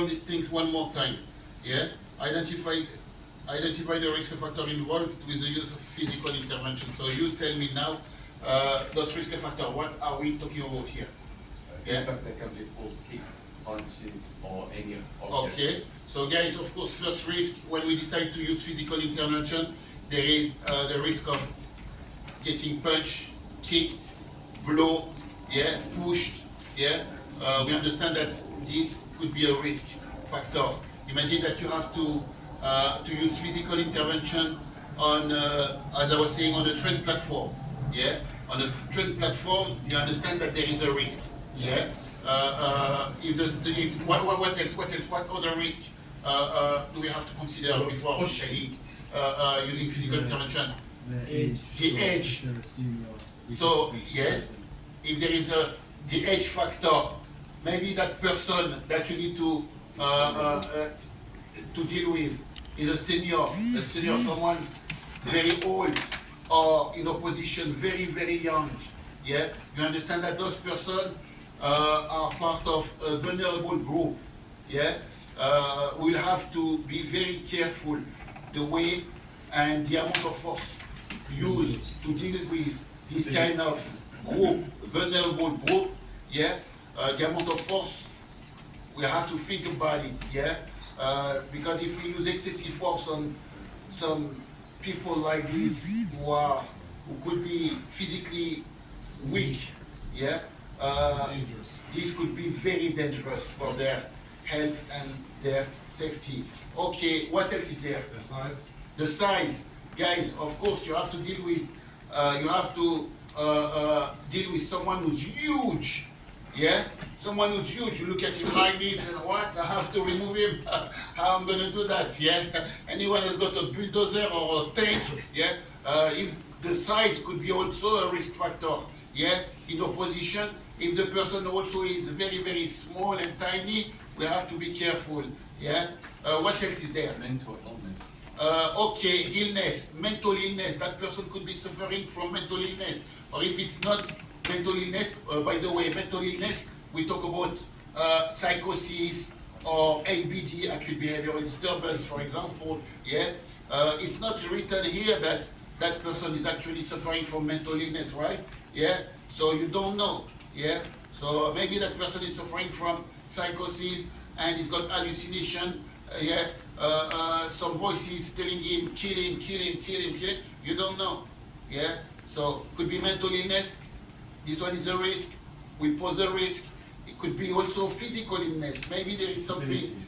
around these things one more time. Yeah, identify the risk factor involved with the use of physical intervention. So you tell me now, those risk factors, what are we talking about here? Risk factor can be force kicks, punches, or any object. Okay, so guys, of course, first risk when we decide to use physical intervention, there is the risk of getting punched, kicked, blow, yeah, pushed, yeah. We understand that this could be a risk factor. Imagine that you have to use physical intervention on, as I was saying, on a train platform, yeah. On a train platform, you understand that there is a risk, yeah. What other risk do we have to consider before deciding using physical intervention? The edge. So yes, if there is the edge factor, maybe that person that you need to deal with is a senior, someone very old, or in opposition very, very young. Yeah, you understand that those persons are part of a vulnerable group. Yeah, we'll have to be very careful the way and the amount of force used to deal with this kind of group, vulnerable group. Yeah, the amount of force, we have to think about it. Yeah, because if we use excessive force on some people like this who could be physically weak, yeah, this could be very dangerous for their health and their safety. Okay, what else is there? The size. The size, guys. Of course, you have to deal with. Deal with someone who's huge. Yeah, someone who's huge. You look at him like this, and what? I have to remove him. How I'm gonna do that? Yeah. Anyone has got a bulldozer or a tank? Yeah. If the size could be also a risk factor. Yeah. In opposition, if the person also is very, very small and tiny, we have to be careful. Yeah. What else is there? Mental illness. Okay, illness, mental illness. That person could be suffering from mental illness, or if it's not mental illness. By the way, mental illness, we talk about psychosis or ABD, acute behavioral disturbance, for example. Yeah, it's not written here that that person is actually suffering from mental illness, right? Yeah, so you don't know. Yeah, so maybe that person is suffering from psychosis and he's got hallucination. Yeah, some voices telling him kill him, kill him, kill him, kill him. You don't know. Yeah, so could be mental illness. This one is a risk. We pose a risk. It could be also physical illness. Maybe there is something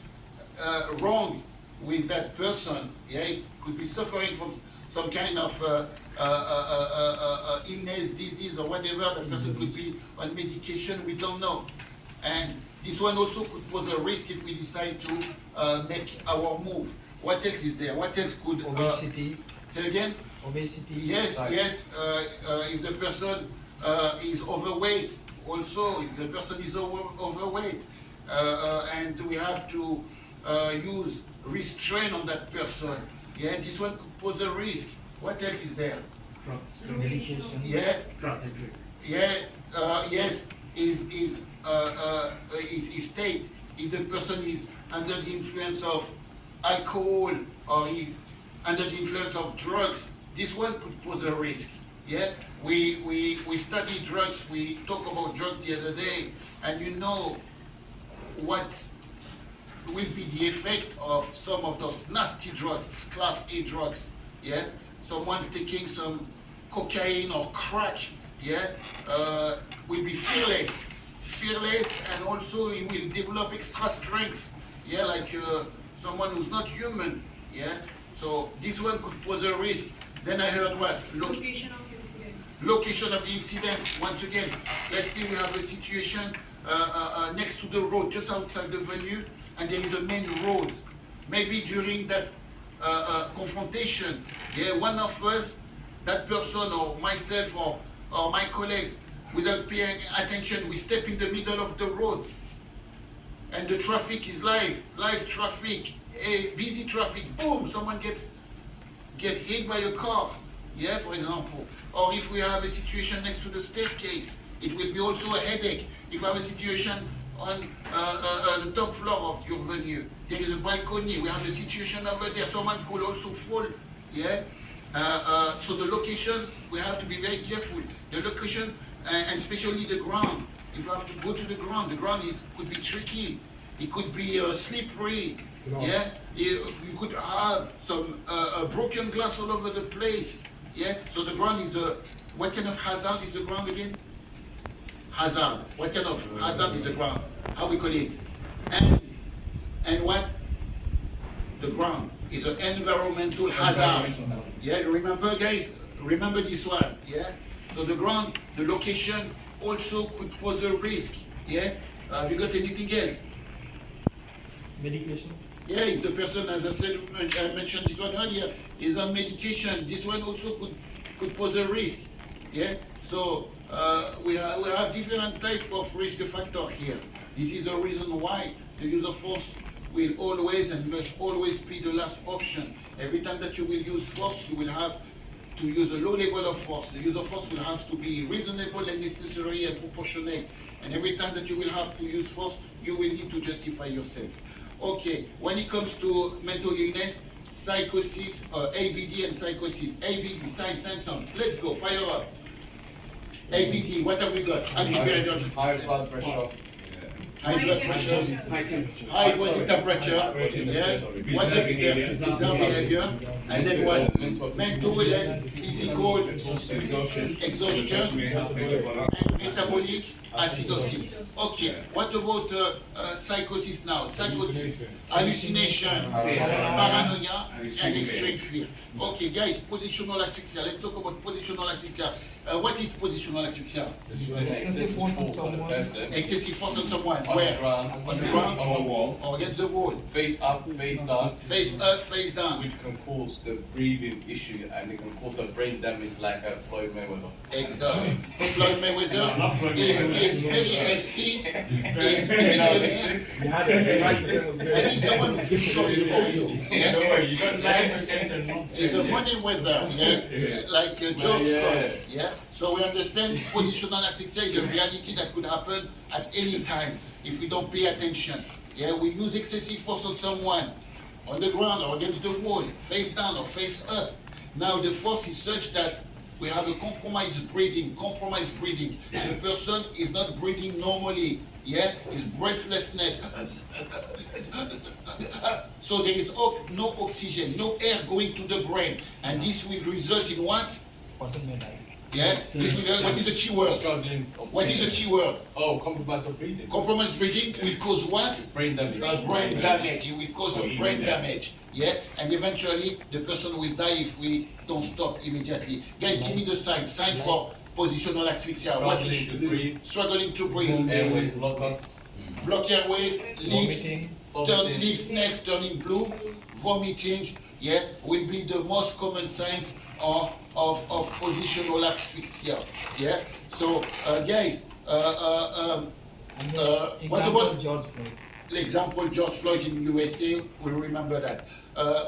wrong with that person. Yeah, it could be suffering from some kind of illness, disease, or whatever. The person could be on medication. We don't know. And this one also could pose a risk if we decide to make our move. What else is there? What else could... Obesity. Say again? Obesity. Yes, yes. If the person is overweight, also, if the person is overweight, and we have to use restraint on that person, yeah, this one could pose a risk. What else is there? Drugs. Medication. Yeah. Drugs and drink. Yeah, yes, is state if the person is under the influence of alcohol or under the influence of drugs, this one could pose a risk. Yeah, we study drugs, we talk about drugs the other day, and you know what will be the effect of some of those nasty drugs, class A drugs. Yeah, someone's taking some cocaine or crack, yeah, will be fearless, and also he will develop extra strength, yeah, like someone who's not human, yeah. So this one could pose a risk. Then I heard what? Location of the incident. Location of the incident. Once again, let's say we have a situation next to the road, just outside the venue, and there is a main road. Maybe during that confrontation, yeah, one of us, that person or myself or my colleagues, without paying attention, we step in the middle of the road, and the traffic is live traffic, busy traffic. Boom! Someone get hit by a car, yeah, for example. Or if we have a situation next to the staircase, it will be also a headache. If we have a situation on the top floor of your venue. There is a balcony. We have a situation over there. Someone could also fall. Yeah. So the location, we have to be very careful. The location, and especially the ground. If you have to go to the ground could be tricky. It could be slippery. Glass. Yeah. You could have some broken glass all over the place. Yeah. So the ground is what kind of hazard is the ground again? Hazard. What kind of hazard is the ground? How we call it? And what? The ground is an environmental hazard. Yeah, remember guys? Remember this one, yeah? So the ground, the location also could pose a risk, yeah? Have you got anything else? Medication. Yeah, if the person, as I said, I mentioned this one earlier, is on medication, this one also could pose a risk, yeah? So we have different type of risk factor here. This is the reason why the use of force will always and must always be the last option. Every time that you will use force, you will have to use a low level of force. The use of force will have to be reasonable and necessary and proportionate. And every time that you will have to use force, you will need to justify yourself. Okay, when it comes to mental illness, psychosis, ABD and psychosis. ABD, sign, symptoms. Let's go, fire up. ABD, what have we got? High blood pressure. High blood pressure, high body temperature, yeah. What else is there? Bizarre behavior, and then what? Mental and physical exhaustion, and metabolic acidosis. Okay, what about psychosis now? Psychosis, hallucination, paranoia, and extreme fear. Okay, guys, positional asphyxia. Let's talk about positional asphyxia. What is positional asphyxia? Excessive force on someone. Excessive force on someone. On the Where? ground. On the ground? On the wall. Or against the wall? Face up, face down. Face up, face down. Which can cause the breathing issue and it can cause a brain damage like Floyd Mayweather. Exactly. Floyd Mayweather is very healthy, is billionaire, You had it right, it was and good. he's the one who feels sorry for you. Yeah? Don't worry, you don't lie to Satan, no. It's the money weather, yeah? Like George Floyd, yeah? So we understand positional asphyxia is a reality that could happen at any time if we don't pay attention. Yeah, we use excessive force on someone, on the ground or against the wall, face down or face up. Now the force is such that we have a compromised breathing. The person is not breathing normally, yeah? It's breathlessness. So there is no oxygen, no air going to the brain. And this will result in what? Person may die. Yeah? This will, what is the key word? Struggling. What is the key word? Oh, compromise of breathing. Compromised breathing will cause what? Brain damage. Brain damage. It will cause a brain damage. Yeah? And eventually the person will die if we don't stop immediately. Guys, give me the sign. Sign for positional asphyxia. What Struggling is to breathe. struggling to breathe? Airway blockouts. Block airways, lips, Vomiting. lips, necks turning blue, vomiting, yeah, will be the most common signs of positional asphyxia. Yeah. So guys, And what example, about George Floyd? example George Floyd in USA? We remember that.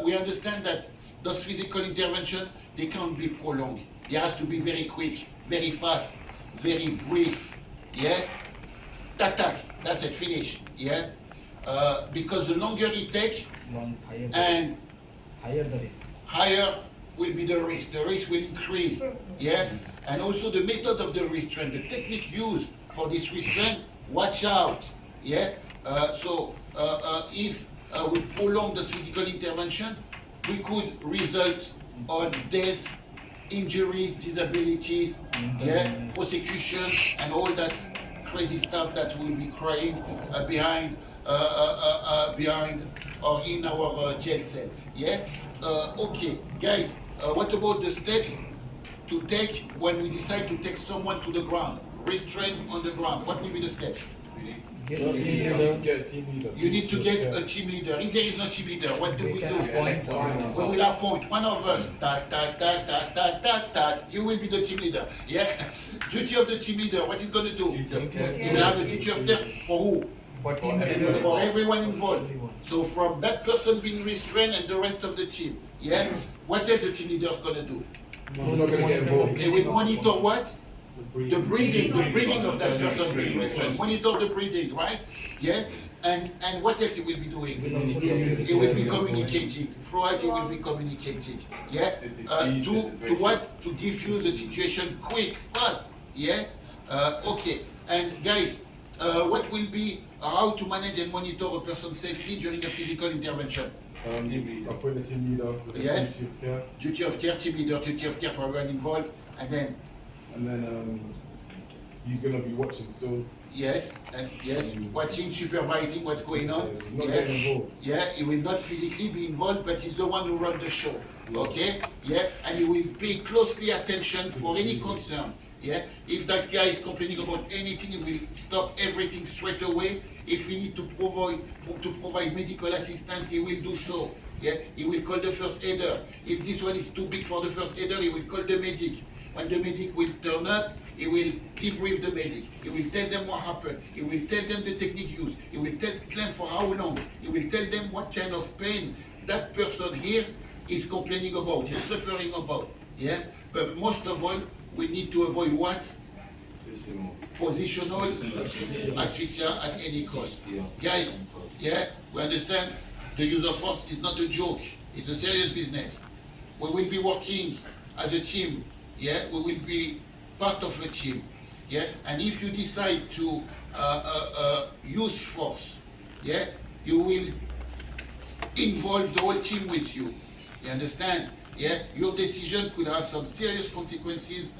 We understand that those physical intervention, they can't be prolonged. It has to be very quick, very fast, very brief. Yeah. Tatak. That's it. Finish. Yeah. Because the longer it takes, One higher the and risk. Higher the risk. higher will be the risk. The risk will increase. Yeah. And also the method of the restraint, the technique used for this restraint. Watch out. Yeah. If we prolong the physical intervention, we could result on death, injuries, disabilities, yeah, prosecution, and all that crazy stuff that will be crying behind or in our jail cell. Yeah. Okay, guys. What about the steps to take when we decide to take someone to the ground, restrain on the ground? What will be the steps? Get Just the need leader. to get a team leader. You need to get a team leader. If there is no team leader, what do we We do? can appoint We will appoint one of us. You will be the team leader. Yeah. Duty of the team leader. What is going to do? He will have a duty of care for who? For team everyone. leader. For everyone involved. Everyone. So from that person being restrained and the rest of the team. Yeah. What else the team leader is going to do? We're not going to get involved. They will monitor what? the breathing of that person being restrained. Monitor the breathing, right? Yeah? And what else he will be doing? He will be communicating. Throughout he will be communicating. Yeah? To what? To diffuse the situation quick, fast. Yeah? Okay. And guys, what will be how to manage and monitor a person's safety during a physical intervention? Appoint a team leader with Yes. duty of care, Duty of care, team leader, duty of care for everyone involved, and then he's gonna be watching still. yes, watching, supervising what's going on. Not Yeah, getting involved. yeah, he will not physically be involved, but he's the one who runs the show. Okay, yeah, and he will pay closely attention for any concern. Yeah, if that guy is complaining about anything, he will stop everything straight away. If we need to provide medical assistance, he will do so. Yeah, he will call the first aider. If this one is too big for the first aider, he will call the medic. When the medic will turn up, he will debrief the medic. He will tell them what happened. He will tell them the technique used. He will tell them for how long. He will tell them what kind of pain that person here is complaining about, is suffering about. Yeah, but most of all, we need to avoid what? Positional asphyxia at any cost. Guys, yeah, we understand the use of force is not a joke. It's a serious business. We will be working as a team. Yeah, we will be part of a team. Yeah, and if you decide to use force, yeah, you will involve the whole team with you. You understand? Yeah, your decision could have some serious consequences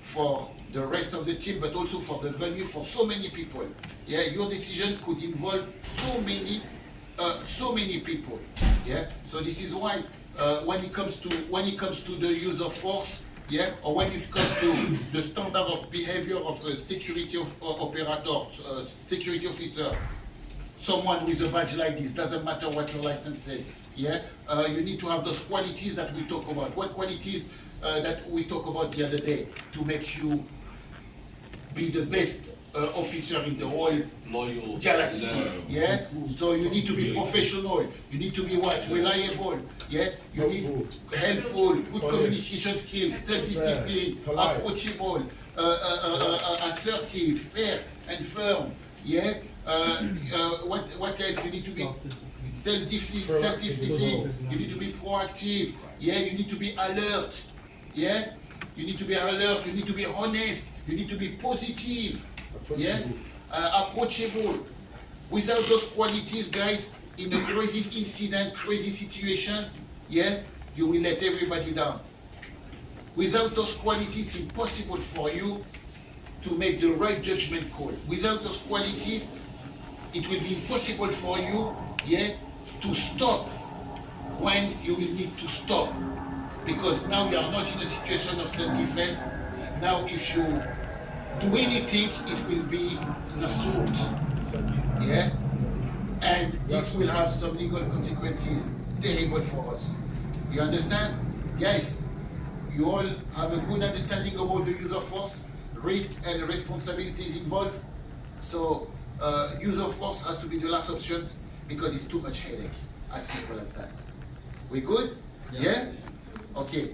for the rest of the team, but also for the venue, for so many people. Yeah, your decision could involve so many people. Yeah, so this is why when it comes to the use of force, yeah, or when it comes to the standard of behavior of a security operator, security officer, someone with a badge like this, doesn't matter what your license says, yeah, you need to have those qualities that we talk about. What qualities that we talked about the other day to make you be the best officer in the whole Loyal. galaxy, yeah? So you need to be professional, you need to be what? Reliable, yeah? You need helpful, good communication skills, self-discipline, Polite. approachable, assertive, fair and firm, yeah? What else? You need to be self-discipline, you need to be proactive, yeah? You need to be alert, yeah? You need to be alert, you need to be honest, you need to be positive, yeah? Approachable. Without those qualities, guys, in a crazy incident, crazy situation, yeah, you will let everybody down. Without those qualities, it's impossible for you to make the right judgment call. Without those qualities, it will be impossible for you, yeah, to stop when you will need to stop. Because now you are not in a situation of self-defense. Now if you do anything, it will be an assault. Yeah? And this will have some legal consequences terrible for us. You understand? Guys, you all have a good understanding about the use of force, risk and responsibilities involved. So use of force has to be the last option because it's too much headache. As simple as that. We good? Yeah? Okay.